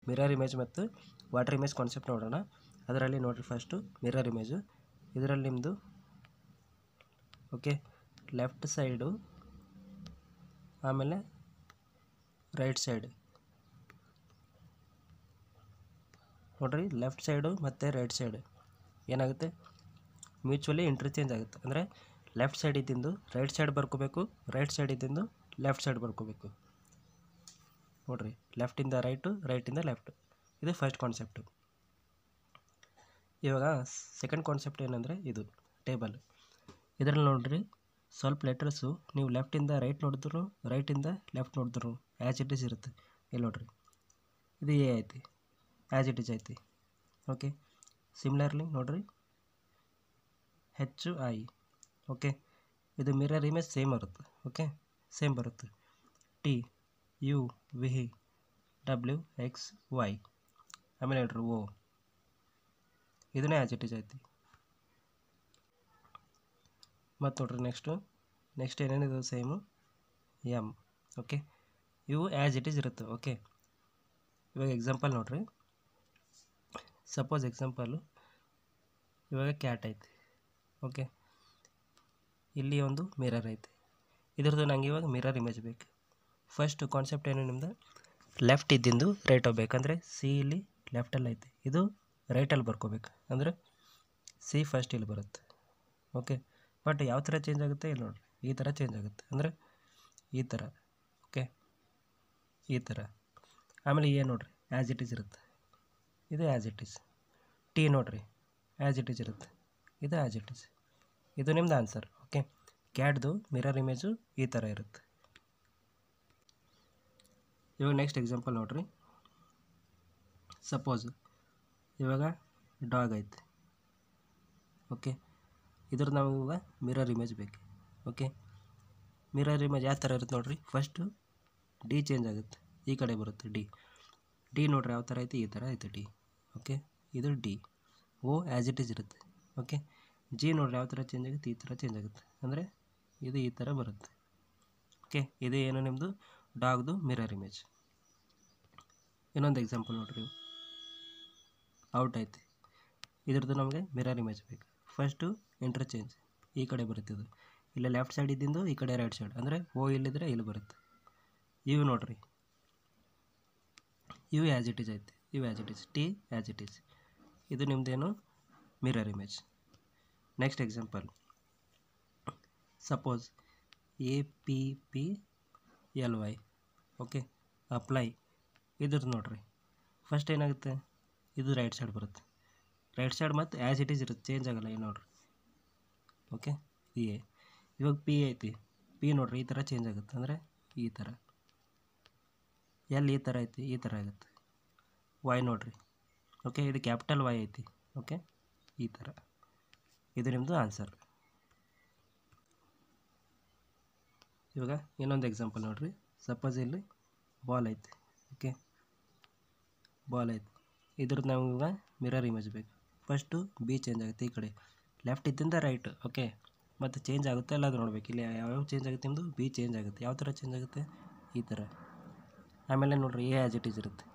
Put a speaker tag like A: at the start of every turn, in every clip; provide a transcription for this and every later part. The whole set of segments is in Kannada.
A: ಮಿರರ್ ಇಮೇಜ್ ಮತ್ತು ವಾಟರ್ ಇಮೇಜ್ ಕಾನ್ಸೆಪ್ಟ್ ನೋಡೋಣ. ಅದರಲ್ಲಿ ನೋಡಿರಿ ಫಸ್ಟು ಮಿರರ್ ಇಮೇಜು. ಇದರಲ್ಲಿ ನಿಮ್ಮದು ಓಕೆ ಲೆಫ್ಟ್ ಸೈಡು ಆಮೇಲೆ ರೈಟ್ ಸೈಡ್ ನೋಡಿರಿ, ಲೆಫ್ಟ್ ಸೈಡು ಮತ್ತು ರೈಟ್ ಸೈಡ್ ಏನಾಗುತ್ತೆ ಮ್ಯೂಚುವಲಿ ಇಂಟರ್ಚೇಂಜ್ ಆಗುತ್ತೆ. ಅಂದರೆ ಲೆಫ್ಟ್ ಸೈಡ್ ಇದ್ದಿಂದು ರೈಟ್ ಸೈಡ್ ಬರ್ಕೋಬೇಕು, ರೈಟ್ ಸೈಡ್ ಇದ್ದಿಂದು ಲೆಫ್ಟ್ ಸೈಡ್ ಬರ್ಕೋಬೇಕು. ನೋಡಿರಿ, ಲೆಫ್ಟಿಂದ ರೈಟು, ರೈಟಿಂದ ಲೆಫ್ಟ್. ಇದು ಫಸ್ಟ್ ಕಾನ್ಸೆಪ್ಟು. ಇವಾಗ ಸೆಕೆಂಡ್ ಕಾನ್ಸೆಪ್ಟ್ ಏನಂದರೆ ಇದು ಟೇಬಲ್. ಇದರಲ್ಲಿ ನೋಡಿರಿ ಸ್ವಲ್ಪ ಲೆಟರ್ಸು ನೀವು ಲೆಫ್ಟಿಂದ ರೈಟ್ ನೋಡಿದ್ರು, ರೈಟಿಂದ ಲೆಫ್ಟ್ ನೋಡಿದ್ರು ಆ್ಯಸ್ ಇಟ್ ಈಸ್ ಇರುತ್ತೆ. ಇಲ್ಲಿ ನೋಡಿರಿ, ಇದು ಎ ಐತಿ, ಆ್ಯಸ್ ಇಟ್ ಈಸ್ ಐತಿ. ಓಕೆ, ಸಿಮಿಲರ್ಲಿ ನೋಡಿರಿ ಹೆಚ್ಚು ಐ. ಓಕೆ, ಇದು ಮಿರರ್ ಇಮೇಜ್ ಸೇಮ್ ಬರುತ್ತೆ. ಓಕೆ, ಸೇಮ್ ಬರುತ್ತೆ. T U V W X Y ಆಮೇಲೆ ಹೇಳ್ರಿ ಓ, ಇದನ್ನೇ ಆ್ಯಸ್ ಇಟ್ ಈಸ್ ಐತಿ. ಮತ್ತು ನೋಡ್ರಿ ನೆಕ್ಸ್ಟ್ ಏನೇನಿದೆ ಸೇಮು ಎಮ್. ಓಕೆ, ಇವು ಆ್ಯಸ್ ಇಟ್ ಈಸ್ ಇರುತ್ತೆ. ಓಕೆ, ಇವಾಗ ಎಕ್ಸಾಂಪಲ್ ನೋಡಿರಿ, ಸಪೋಸ್ ಎಕ್ಸಾಂಪಲು ಇವಾಗ ಕ್ಯಾಟ್ ಐತಿ. ಓಕೆ, ಇಲ್ಲಿ ಒಂದು ಮಿರರ್ ಐತಿ. ಇದ್ರದ್ದು ನಂಗೆ ಇವಾಗ ಮಿರರ್ ಇಮೇಜ್ ಬೇಕು. ಫಸ್ಟ್ ಕಾನ್ಸೆಪ್ಟ್ ಏನು ನಿಮ್ಮದು, ಲೆಫ್ಟ್ ಇದ್ದಿಂದು ರೈಟ್ ಹೋಗ್ಬೇಕಂದ್ರೆ ಸಿ ಇಲ್ಲಿ ಲೆಫ್ಟಲ್ಲಿ ಐತಿ, ಇದು ರೈಟಲ್ಲಿ ಬರ್ಕೋಬೇಕು. ಅಂದರೆ ಸಿ ಫಸ್ಟ್ ಇಲ್ಲಿ ಬರುತ್ತೆ. ಓಕೆ, ಬಟ್ ಯಾವ ಥರ ಚೇಂಜ್ ಆಗುತ್ತೆ ಇಲ್ಲಿ ನೋಡಿರಿ, ಈ ಥರ ಚೇಂಜ್ ಆಗುತ್ತೆ. ಅಂದರೆ ಈ ಥರ. ಓಕೆ, ಈ ಥರ. ಆಮೇಲೆ ಎ ನೋಡಿರಿ ಆ್ಯಸ್ ಇಟ್ ಈಸ್ ಇರುತ್ತೆ, ಇದು ಆ್ಯಸ್ ಇಟ್ ಈಸ್. ಟಿ ನೋಡಿರಿ ಆ್ಯಸ್ ಇಟ್ ಈಸ್ ಇರುತ್ತೆ, ಇದು ಆ್ಯಸ್ ಇಟ್ ಈಸ್. ಇದು ನಿಮ್ಮದು ಆನ್ಸರ್. ಓಕೆ, ಕ್ಯಾಟ್ದು ಮಿರರ್ ಇಮೇಜು ಈ ಥರ ಇರುತ್ತೆ. ಇವಾಗ ನೆಕ್ಸ್ಟ್ ಎಕ್ಸಾಂಪಲ್ ನೋಡಿರಿ, ಸಪೋಸ್ ಇವಾಗ ಡಾಗ್ ಐತೆ. ಓಕೆ, ಇದ್ರ ನಾವು ಇವಾಗ ಮಿರರ್ ಇಮೇಜ್ ಬೇಕು. ಓಕೆ, ಮಿರರ್ ಇಮೇಜ್ ಯಾವ ಥರ ಇರುತ್ತೆ ನೋಡಿರಿ, ಫಸ್ಟು ಡಿ ಚೇಂಜ್ ಆಗುತ್ತೆ, ಈ ಕಡೆ ಬರುತ್ತೆ ಡಿ ನೋಡಿರಿ ಯಾವ ಥರ ಐತಿ, ಈ ಥರ ಐತೆ ಡಿ. ಓಕೆ, ಇದು D. O as it is ಇರುತ್ತೆ. ಓಕೆ, ಜಿ ನೋಡಿರಿ ಯಾವ ಥರ ಚೇಂಜ್ ಆಗುತ್ತೆ, ಈ ಥರ ಚೇಂಜ್ ಆಗುತ್ತೆ. ಅಂದರೆ ಇದು ಈ ಥರ ಬರುತ್ತೆ. ಓಕೆ, ಇದು ಏನು ನಿಮ್ಮದು ಡಾಗ್ದು ಮಿರರ್ ಇಮೇಜ್. ಇನ್ನೊಂದು ಎಕ್ಸಾಂಪಲ್ ನೋಡಿರಿ, ಔಟ್ ಐತಿ. ಇದ್ರದ್ದು ನಮಗೆ ಮಿರರ್ ಇಮೇಜ್ ಬೇಕು. ಫಸ್ಟು ಇಂಟರ್ಚೇಂಜ್ ಈ ಕಡೆ ಬರುತ್ತೆ, ಇದು ಇಲ್ಲ ಲೆಫ್ಟ್ ಸೈಡ್ ಇದ್ದಿಂದು ಈ ಕಡೆ ರೈಟ್ ಸೈಡ್. ಅಂದರೆ ಓ ಇಲ್ಲಿದ್ರೆ ಇಲ್ಲಿ ಬರುತ್ತೆ. ಇವು ನೋಡಿರಿ, ಇವು ಆ್ಯಸ್ ಇಟ್ ಈಸ್ ಐತಿ, ಇವು as it is. T as it is. ಇದು ನಿಮ್ಮದೇನು mirror image. Next example, suppose APPLY. Okay, apply. ಇದ್ರದ್ದು ನೋಡಿರಿ ಫಸ್ಟ್ ಏನಾಗುತ್ತೆ, ಇದು ರೈಟ್ ಸೈಡ್ ಬರುತ್ತೆ, ರೈಟ್ ಸೈಡ್ ಮತ್ತು ಆ್ಯಸ್ ಇಟ್ ಈಸ್ ಇರುತ್ತೆ, ಚೇಂಜ್ ಆಗೋಲ್ಲ. ಇದು ನೋಡಿರಿ. Okay, A. ಇವಾಗ ಪಿ ಐತಿ, ಪಿ ನೋಡಿರಿ ಈ ಥರ ಚೇಂಜ್ ಆಗುತ್ತೆ. ಅಂದರೆ ಈ ಥರ. ಎಲ್ ಈ ಥರ ಐತಿ, ಈ ಥರ ಆಗುತ್ತೆ. ವೈ ನೋಡಿರಿ. ಓಕೆ, ಇದು ಕ್ಯಾಪಿಟಲ್ ವೈ ಐತಿ. ಓಕೆ, ಈ ಥರ. ಇದು ನಿಮ್ಮದು ಆನ್ಸರ್. ಇವಾಗ ಇನ್ನೊಂದು ಎಕ್ಸಾಂಪಲ್ ನೋಡಿರಿ, ಸಪೋಸ್ ಇಲ್ಲಿ ಬಾಲ್ ಐತಿ. ಓಕೆ, ಬಾಲ್ ಐತಿ. ಇದ್ರದ್ದು ನಾವು ಇವಾಗ ಮಿರರ್ ಇಮೇಜ್ ಬೇಕು. ಫಸ್ಟು ಬಿ ಚೇಂಜ್ ಆಗುತ್ತೆ, ಈ ಕಡೆ ಲೆಫ್ಟ್ ಇದ್ದಿಂದ ರೈಟ್. ಓಕೆ, ಮತ್ತು ಚೇಂಜ್ ಆಗುತ್ತೆ ಎಲ್ಲ ಅದು ನೋಡ್ಬೇಕು. ಇಲ್ಲಿ ಯಾವ್ಯಾವ ಚೇಂಜ್ ಆಗುತ್ತೆ ನಿಮ್ಮದು, ಬಿ ಚೇಂಜ್ ಆಗುತ್ತೆ. ಯಾವ ಥರ ಚೇಂಜ್ ಆಗುತ್ತೆ, ಈ ಥರ. ಆಮೇಲೆ ನೋಡಿರಿ ಎ ಆ್ಯಸ್ ಇಟ್ ಈಸ್ ಇರುತ್ತೆ.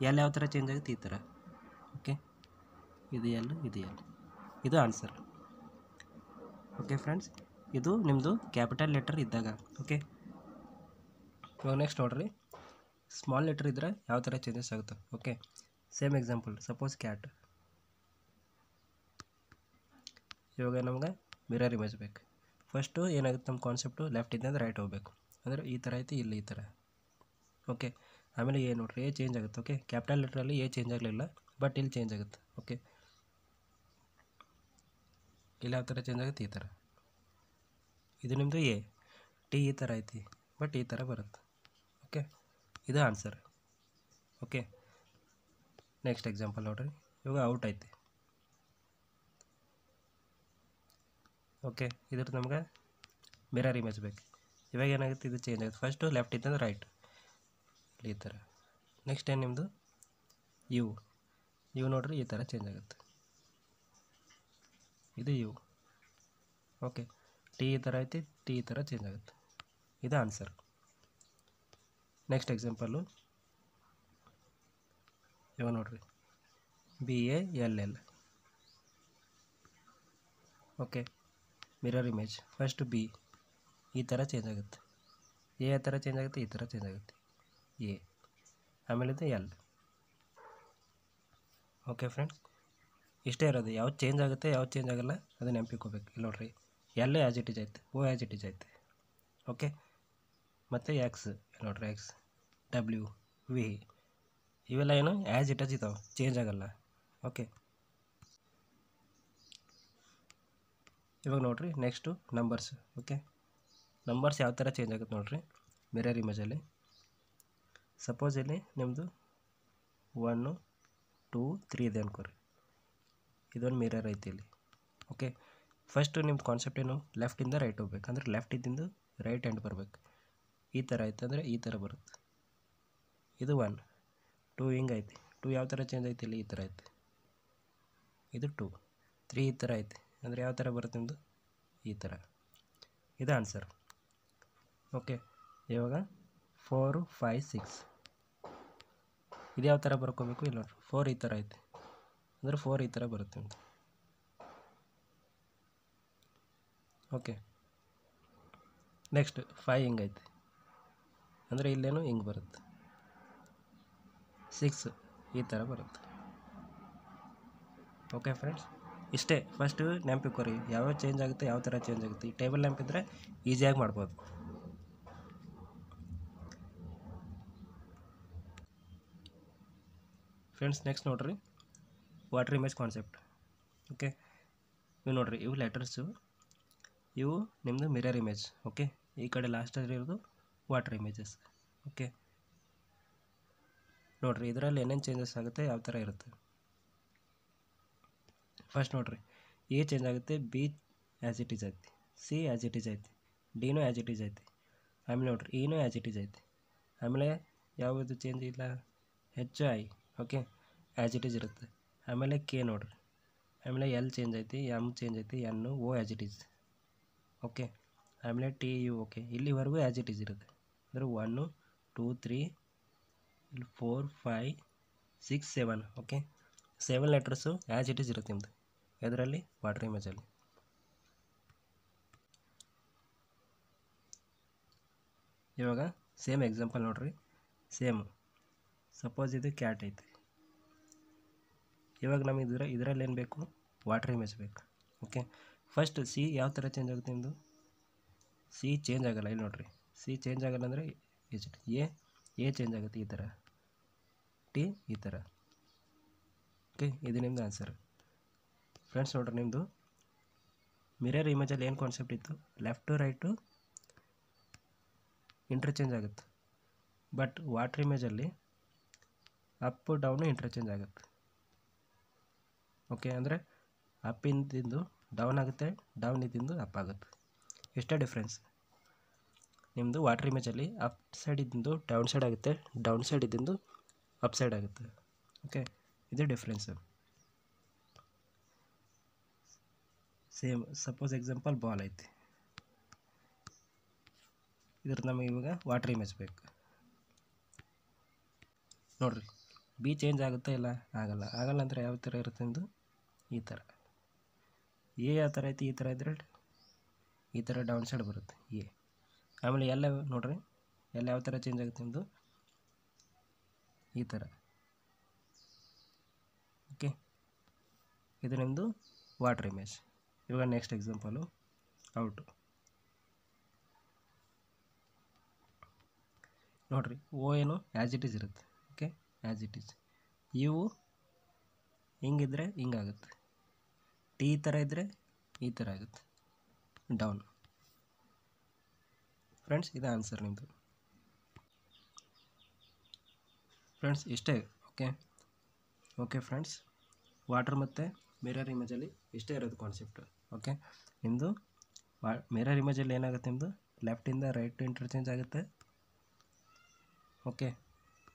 A: ಎಲ್ ಯಾವ ಥರ ಚೇಂಜ್ ಆಗುತ್ತೆ, ಈ ಥರ. ಓಕೆ, ಇದು ಎಲ್, ಇದು ಎಲ್. ಇದು ಆನ್ಸರ್. ಓಕೆ ಫ್ರೆಂಡ್ಸ್, ಇದು ನಿಮ್ಮದು ಕ್ಯಾಪಿಟಲ್ ಲೆಟರ್ ಇದ್ದಾಗ. ಓಕೆ, ಇವಾಗ ನೆಕ್ಸ್ಟ್ ನೋಡಿರಿ, ಸ್ಮಾಲ್ ಲೆಟರ್ ಇದ್ದರೆ ಯಾವ ಥರ ಚೇಂಜಸ್ ಆಗುತ್ತೆ. Okay, same example, suppose cat. ಇವಾಗ ನಮ್ಗೆ ಮಿರರ್ ಇಮೇಜ್ ಬೇಕು. ಫಸ್ಟು ಏನಾಗುತ್ತೆ ನಮ್ಮ ಕಾನ್ಸೆಪ್ಟು, ಲೆಫ್ಟ್ ಇದ್ದಿಂದ ರೈಟ್ ಹೋಗಬೇಕು. ಅಂದರೆ ಈ ಥರ ಐತಿ, ಇಲ್ಲಿ ಈ ಥರ. ಓಕೆ, ಆಮೇಲೆ ಎ ನೋಡಿರಿ, ಎ ಚೇಂಜ್ ಆಗುತ್ತೆ. ಓಕೆ, ಕ್ಯಾಪಿಟಲ್ ಲೆಟ್ರಲ್ಲಿ ಎ ಚೇಂಜ್ ಆಗಲಿಲ್ಲ, ಬಟ್ ಇಲ್ಲಿ ಚೇಂಜ್ ಆಗುತ್ತೆ. ಓಕೆ, ಇಲ್ಲಿ ಯಾವ ಥರ ಚೇಂಜ್ ಆಗುತ್ತೆ, ಈ ಥರ. ಇದು ನಿಮ್ಮದು ಎ. ಟಿ ಈ ಥರ ಐತಿ, ಬಟ್ ಈ ಥರ ಬರುತ್ತೆ. ಓಕೆ, ಇದು ಆನ್ಸರ್. ಓಕೆ, ನೆಕ್ಸ್ಟ್ ಎಕ್ಸಾಂಪಲ್ ನೋಡಿರಿ, ಇವಾಗ ಔಟ್ ಐತಿ. ಓಕೆ, ಇದ್ರದ್ದು ನಮ್ಗೆ ಮಿರರ್ ಇಮೇಜ್ ಬೇಕು. ಇವಾಗ ಏನಾಗುತ್ತೆ, ಇದು ಚೇಂಜ್ ಆಗುತ್ತೆ. ಫಸ್ಟು ಲೆಫ್ಟ್ ಇದ್ದಂದ್ರೆ ರೈಟ್, ಈ ಥರ. ನೆಕ್ಸ್ಟ್ ಏನು ನಿಮ್ಮದು ಯು ನೋಡಿರಿ ಈ ಥರ ಚೇಂಜ್ ಆಗುತ್ತೆ, ಇದು ಯು. ಓಕೆ, ಟಿ ಈ ಥರ ಐತಿ, ಟಿ ಈ ಥರ ಚೇಂಜ್ ಆಗುತ್ತೆ. ಇದು ಆನ್ಸರ್. ನೆಕ್ಸ್ಟ್ ಎಕ್ಸಾಂಪಲು, ಇವಾಗ ನೋಡಿರಿ BALL. Okay, mirror image first B ಈ ಥರ ಚೇಂಜ್ ಆಗುತ್ತೆ, ಎ ಥರ ಚೇಂಜ್ ಆಗುತ್ತೆ, ಈ ಥರ ಚೇಂಜ್ ಆಗುತ್ತೆ ಎ, ಆಮೇಲಿಂದ ಎಲ್. ಓಕೆ ಫ್ರೆಂಡ್ಸ್, ಇಷ್ಟೇ ಇರೋದು. ಯಾವ್ದು ಚೇಂಜ್ ಆಗುತ್ತೆ ಯಾವ್ದು ಚೇಂಜ್ ಆಗಲ್ಲ ಅದನ್ನ ನೆನಪಿಟ್ಕೋಬೇಕು. ಇಲ್ಲಿ ನೋಡಿರಿ ಎಲ್ ಆ್ಯಸ್ ಇಟ್ ಈಸ್ ಐತೆ, ಓ ಆ್ಯಸ್ ಇಟ್ ಈಸ್ ಐತೆ. ಓಕೆ, ಮತ್ತು ಎಕ್ಸ್ ನೋಡಿರಿ, ಎಕ್ಸ್ ಡಬ್ಲ್ಯೂ ವಿ ಇವೆಲ್ಲ ಏನು ಆ್ಯಸ್ ಇಟ್ ಈಸ್ ಇದ್ದಾವೆ, ಚೇಂಜ್ ಆಗಲ್ಲ. ಓಕೆ, ಇವಾಗ ನೋಡಿರಿ ನೆಕ್ಸ್ಟು ನಂಬರ್ಸ್. ಓಕೆ, ನಂಬರ್ಸ್ ಯಾವ ಥರ ಚೇಂಜ್ ಆಗುತ್ತೆ ನೋಡಿರಿ ಮಿರರ್ ಇಮೇಜಲ್ಲಿ. ಸಪೋಸ್ ಇಲ್ಲಿ ನಿಮ್ಮದು 1 2 3 ಇದೆ ಅನ್ಕೋರಿ, ಇದೊಂದು ಮಿರರ್ ಐತಿ ಇಲ್ಲಿ. ಓಕೆ, ಫಸ್ಟು ನಿಮ್ದು ಕಾನ್ಸೆಪ್ಟ್ ಏನು, ಲೆಫ್ಟಿಂದ ರೈಟ್ ಹೋಗ್ಬೇಕು, ಅಂದರೆ ಲೆಫ್ಟ್ ಇದ್ದಿಂದ ರೈಟ್ ಹ್ಯಾಂಡ್ ಬರಬೇಕು. ಈ ಥರ ಐತೆ ಅಂದರೆ ಈ ಥರ ಬರುತ್ತೆ. ಇದು 1 2 ಹಿಂಗೆ ಐತಿ. 2 ಯಾವ ಥರ ಚೇಂಜ್ ಐತಿ, ಇಲ್ಲಿ ಈ ಥರ ಐತಿ. ಇದು 2 3 ಈ ಥರ ಐತಿ, ಅಂದರೆ ಯಾವ ಥರ ಬರುತ್ತೆ ನಿಮ್ಮದು, ಈ ಥರ. ಇದು ಆನ್ಸರ್. ಓಕೆ, ಇವಾಗ 4 5 6 ಇದು ಯಾವ ಥರ ಬರ್ಕೋಬೇಕು, ಇಲ್ಲ ನೋಡಿರಿ 4 ಈ ಥರ ಐತಿ, ಅಂದರೆ 4 ಈ ಥರ ಬರುತ್ತೆ ನಿಮ್ಮದು. ಓಕೆ, ನೆಕ್ಸ್ಟ್ 5 ಹಿಂಗೈತಿ, ಅಂದರೆ ಇಲ್ಲೇನು ಹಿಂಗೆ ಬರುತ್ತೆ. 6 ಈ ಥರ ಬರುತ್ತೆ. ಓಕೆ ಫ್ರೆಂಡ್ಸ್, ಇಷ್ಟೇ. ಫಸ್ಟು ನೆನಪಿಟ್ಕೋರಿ ಯಾವ್ಯಾವ ಚೇಂಜ್ ಆಗುತ್ತೆ, ಯಾವ ಥರ ಚೇಂಜ್ ಆಗುತ್ತೆ. ಈ ಟೇಬಲ್ ನೆನಪಿದ್ರೆ ಈಸಿಯಾಗಿ ಮಾಡ್ಬೋದು. ಫ್ರೆಂಡ್ಸ್, ನೆಕ್ಸ್ಟ್ ನೋಡಿರಿ ವಾಟರ್ ಇಮೇಜ್ ಕಾನ್ಸೆಪ್ಟ್. ಓಕೆ, ಇವು ನೋಡಿರಿ, ಇವು ಲೆಟರ್ಸು, ಇವು ನಿಮ್ಮದು ಮಿರರ್ ಇಮೇಜ್. ಓಕೆ, ಈ ಕಡೆ ಲಾಸ್ಟಲ್ಲಿ ಇರೋದು ವಾಟರ್ ಇಮೇಜಸ್. ಓಕೆ, ನೋಡಿರಿ ಇದರಲ್ಲಿ ಏನೇನು ಚೇಂಜಸ್ ಆಗುತ್ತೆ, ಯಾವ ಥರ ಇರುತ್ತೆ. ಫಸ್ಟ್ ನೋಡಿರಿ, ಎ ಚೇಂಜ್ ಆಗುತ್ತೆ, ಬಿ ಆ್ಯಸ್ ಇಟ್ ಈಸ್ ಐತಿ, ಸಿ ಆ್ಯಸ್ ಇಟ್ ಈಸ್ ಐತಿ, ಡಿನೂ ಆ್ಯಸ್ ಇಟ್ ಈಸ್ ಐತಿ. ಆಮೇಲೆ ನೋಡಿರಿ ಇನೂ ಆ್ಯಸ್ ಇಟ್ ಈಸ್ ಐತಿ. ಆಮೇಲೆ ಯಾವುದು ಚೇಂಜ್ ಇಲ್ಲ, H I. Okay, as it is ಇರುತ್ತೆ. ಆಮೇಲೆ ಕೆ ನೋಡಿರಿ, ಆಮೇಲೆ ಎಲ್ ಚೇಂಜ್ ಐತಿ, ಎಮ್ ಚೇಂಜ್ ಐತಿ, N O as it is. Okay, ಆಮೇಲೆ ಟಿ ಯು. ಓಕೆ, ಇಲ್ಲಿವರೆಗೂ ಆ್ಯಸ್ ಇಟ್ ಈಸ್ ಇರುತ್ತೆ. ಅಂದರೆ 1 2 3 ಇಲ್ಲಿ 4 5 6 7. Okay, 7 letters as it is ಇರುತ್ತೆ ನಿಮ್ಮದು ಇದರಲ್ಲಿ ವಾಟರ್ ಇಮೇಜಲ್ಲಿ. ಇವಾಗ ಸೇಮ್ ಎಕ್ಸಾಂಪಲ್ ನೋಡಿರಿ, ಸೇಮ್ ಸಪೋಸ್ ಇದು ಕ್ಯಾಟ್ ಐತಿ. ಇವಾಗ ನಮಗೆ ಇದರಲ್ಲಿ ಏನು ಬೇಕು, ವಾಟರ್ ಇಮೇಜ್ ಬೇಕು. ಓಕೆ, ಫಸ್ಟ್ ಸಿ ಯಾವ ಥರ ಚೇಂಜ್ ಆಗುತ್ತೆ ನಿಮ್ಮದು, ಸಿ ಚೇಂಜ್ ಆಗೋಲ್ಲ. ಇಲ್ಲಿ ನೋಡಿರಿ ಸಿ ಚೇಂಜ್ ಆಗೋಲ್ಲ ಅಂದರೆ ಎ ಚೇಂಜ್ ಆಗುತ್ತೆ ಈ ಥರ, ಟಿ ಈ ಥರ. ಓಕೆ, ಇದು ನಿಮ್ಮದು ಆನ್ಸರ್. ಫ್ರೆಂಡ್ಸ್ ನೋಡಿರಿ, ನಿಮ್ಮದು ಮಿರರ್ ಇಮೇಜಲ್ಲಿ ಏನು ಕಾನ್ಸೆಪ್ಟ್ ಇತ್ತು, ಲೆಫ್ಟ್ ಟು ರೈಟು ಇಂಟರ್ಚೇಂಜ್ ಆಗುತ್ತೆ. ಬಟ್ ವಾಟರ್ ಇಮೇಜಲ್ಲಿ ಅಪ್ ಡೌನು ಇಂಟರ್ಚೇಂಜ್ ಆಗುತ್ತೆ. ಓಕೆ, ಅಂದರೆ ಅಪ್ ಇಂದಿಂದು ಡೌನ್ ಆಗುತ್ತೆ, ಡೌನ್ ಇದ್ದಿಂದು ಅಪ್ ಆಗುತ್ತೆ. ಇಷ್ಟೇ ಡಿಫ್ರೆನ್ಸ್. ನಿಮ್ಮದು ವಾಟರ್ ಇಮೇಜಲ್ಲಿ ಅಪ್ ಸೈಡ್ ಇದ್ದಿಂದು ಡೌನ್ ಸೈಡ್ ಆಗುತ್ತೆ, ಡೌನ್ ಸೈಡ್ ಇದ್ದಿಂದು ಅಪ್ ಸೈಡ್ ಆಗುತ್ತೆ. ಓಕೆ, ಇದು difference. Same suppose example ball ಐತಿ, ಇದ್ರ ನಮಗೆ ಇವಾಗ ವಾಟರ್ ಇಮೇಜ್ ಬೇಕು. ನೋಡಿರಿ ಬಿ ಚೇಂಜ್ ಆಗುತ್ತೆ, ಇಲ್ಲ ಆಗಲ್ಲ. ಆಗಲ್ಲ ಅಂದರೆ ಯಾವ ಥರ ಇರುತ್ತೆ ನಿಮ್ಮದು, ಈ ಥರ. ಎ ಯಾವ ಥರ ಐತಿ, ಈ ಥರ ಇದ್ರೆ ಈ ಥರ ಡೌನ್ ಸೈಡ್ ಬರುತ್ತೆ ಎ. ಆಮೇಲೆ ಎಲ್ಲ ನೋಡಿರಿ, ಎಲ್ಲ ಯಾವ ಥರ ಚೇಂಜ್ ಆಗುತ್ತೆ ನಿಮ್ಮದು, ಈ ಥರ. ಓಕೆ, ಇದು ನಿಮ್ಮದು ವಾಟರ್ ಇಮೇಜ್. ಇವಾಗ ನೆಕ್ಸ್ಟ್ ಎಕ್ಸಾಂಪಲು ಔಟು. ನೋಡಿರಿ ಓ ಏನು ಆ್ಯಸ್ ಇಟ್ ಈಸ್ ಇರುತ್ತೆ. Okay, as it is. ಇವು ಹಿಂಗಿದ್ರೆ ಹಿಂಗಾಗುತ್ತೆ, ಟಿ ಈ ಥರ ಇದ್ದರೆ ಈ ಥರ ಆಗುತ್ತೆ, ಡೌನ್. ಫ್ರೆಂಡ್ಸ್, ಇದು ಆನ್ಸರ್ ನಿಮ್ಮದು. ಫ್ರೆಂಡ್ಸ್, ಇಷ್ಟೇ. ಓಕೆ ಫ್ರೆಂಡ್ಸ್, ವಾಟರ್ ಮತ್ತು ಮಿರರ್ ಇಮೇಜಲ್ಲಿ ಇಷ್ಟೇ ಇರೋದು ಕಾನ್ಸೆಪ್ಟ್. ಓಕೆ, ನಿಮ್ಮದು ಮಿರರ್ ಇಮೇಜಲ್ಲಿ ಏನಾಗುತ್ತೆ, ನಿಮ್ಮದು ಲೆಫ್ಟಿಂದ ರೈಟ್ ಇಂಟರ್ಚೇಂಜ್ ಆಗುತ್ತೆ. ಓಕೆ,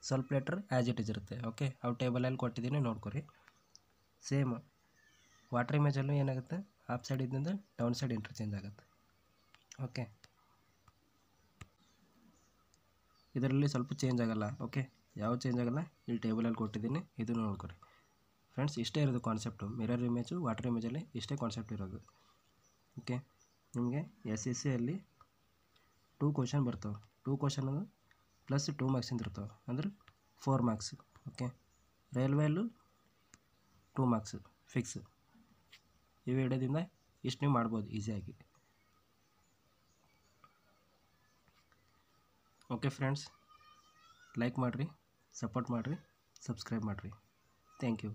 A: ಸ್ವಲ್ಪ ಲೆಟ್ರ್ ಆ್ಯಸ್ ಇಟ್ ಈಸ್ ಇರುತ್ತೆ. ಓಕೆ, ಅವು ಟೇಬಲಲ್ಲಿ ಕೊಟ್ಟಿದ್ದೀನಿ, ನೋಡ್ಕೊರಿ. ಸೇಮ್ ವಾಟರ್ ಇಮೇಜಲ್ಲೂ ಏನಾಗುತ್ತೆ, ಅಪ್ ಸೈಡ್ ಇದ್ದಿಂದ ಡೌನ್ ಸೈಡ್ ಇಂಟರ್ಚೇಂಜ್ ಆಗುತ್ತೆ. ಓಕೆ, ಇದರಲ್ಲಿ ಸ್ವಲ್ಪ ಚೇಂಜ್ ಆಗಲ್ಲ. ಓಕೆ, ಯಾವ ಚೇಂಜ್ ಆಗಲ್ಲ. ಇಲ್ಲಿ ಟೇಬಲಲ್ಲಿ ಕೊಟ್ಟಿದ್ದೀನಿ, ಇದನ್ನು ನೋಡ್ಕೊರಿ ಫ್ರೆಂಡ್ಸ್. ಇಷ್ಟೇ ಇರೋದು ಕಾನ್ಸೆಪ್ಟು. ಮಿರರ್ ಇಮೇಜು, ವಾಟರ್ ಇಮೇಜಲ್ಲಿ ಇಷ್ಟೇ ಕಾನ್ಸೆಪ್ಟ್ ಇರೋದು. ಓಕೆ, ನಿಮಗೆ SSCಯಲ್ಲಿ 2 ಕ್ವಶನ್ ಬರ್ತವೆ. 2 ಕ್ವಶನ್ ಪ್ಲಸ್ 2 ಮಾರ್ಕ್ಸಿಂದ ಇರ್ತವೆ, ಅಂದ್ರೆ 4 ಮಾರ್ಕ್ಸ್. ಓಕೆ, ರೈಲ್ವೆಯಲ್ಲೂ 2 ಮಾರ್ಕ್ಸ್ ಫಿಕ್ಸ್. ಈ ವಿಡಿಯೋದಿಂದ ಇಷ್ಟು ನೀವು ಮಾಡ್ಬೋದು ಈಸಿಯಾಗಿ. ಓಕೆ ಫ್ರೆಂಡ್ಸ್, ಲೈಕ್ ಮಾಡಿರಿ, ಸಪೋರ್ಟ್ ಮಾಡಿರಿ, ಸಬ್ಸ್ಕ್ರೈಬ್ ಮಾಡಿರಿ. Thank you.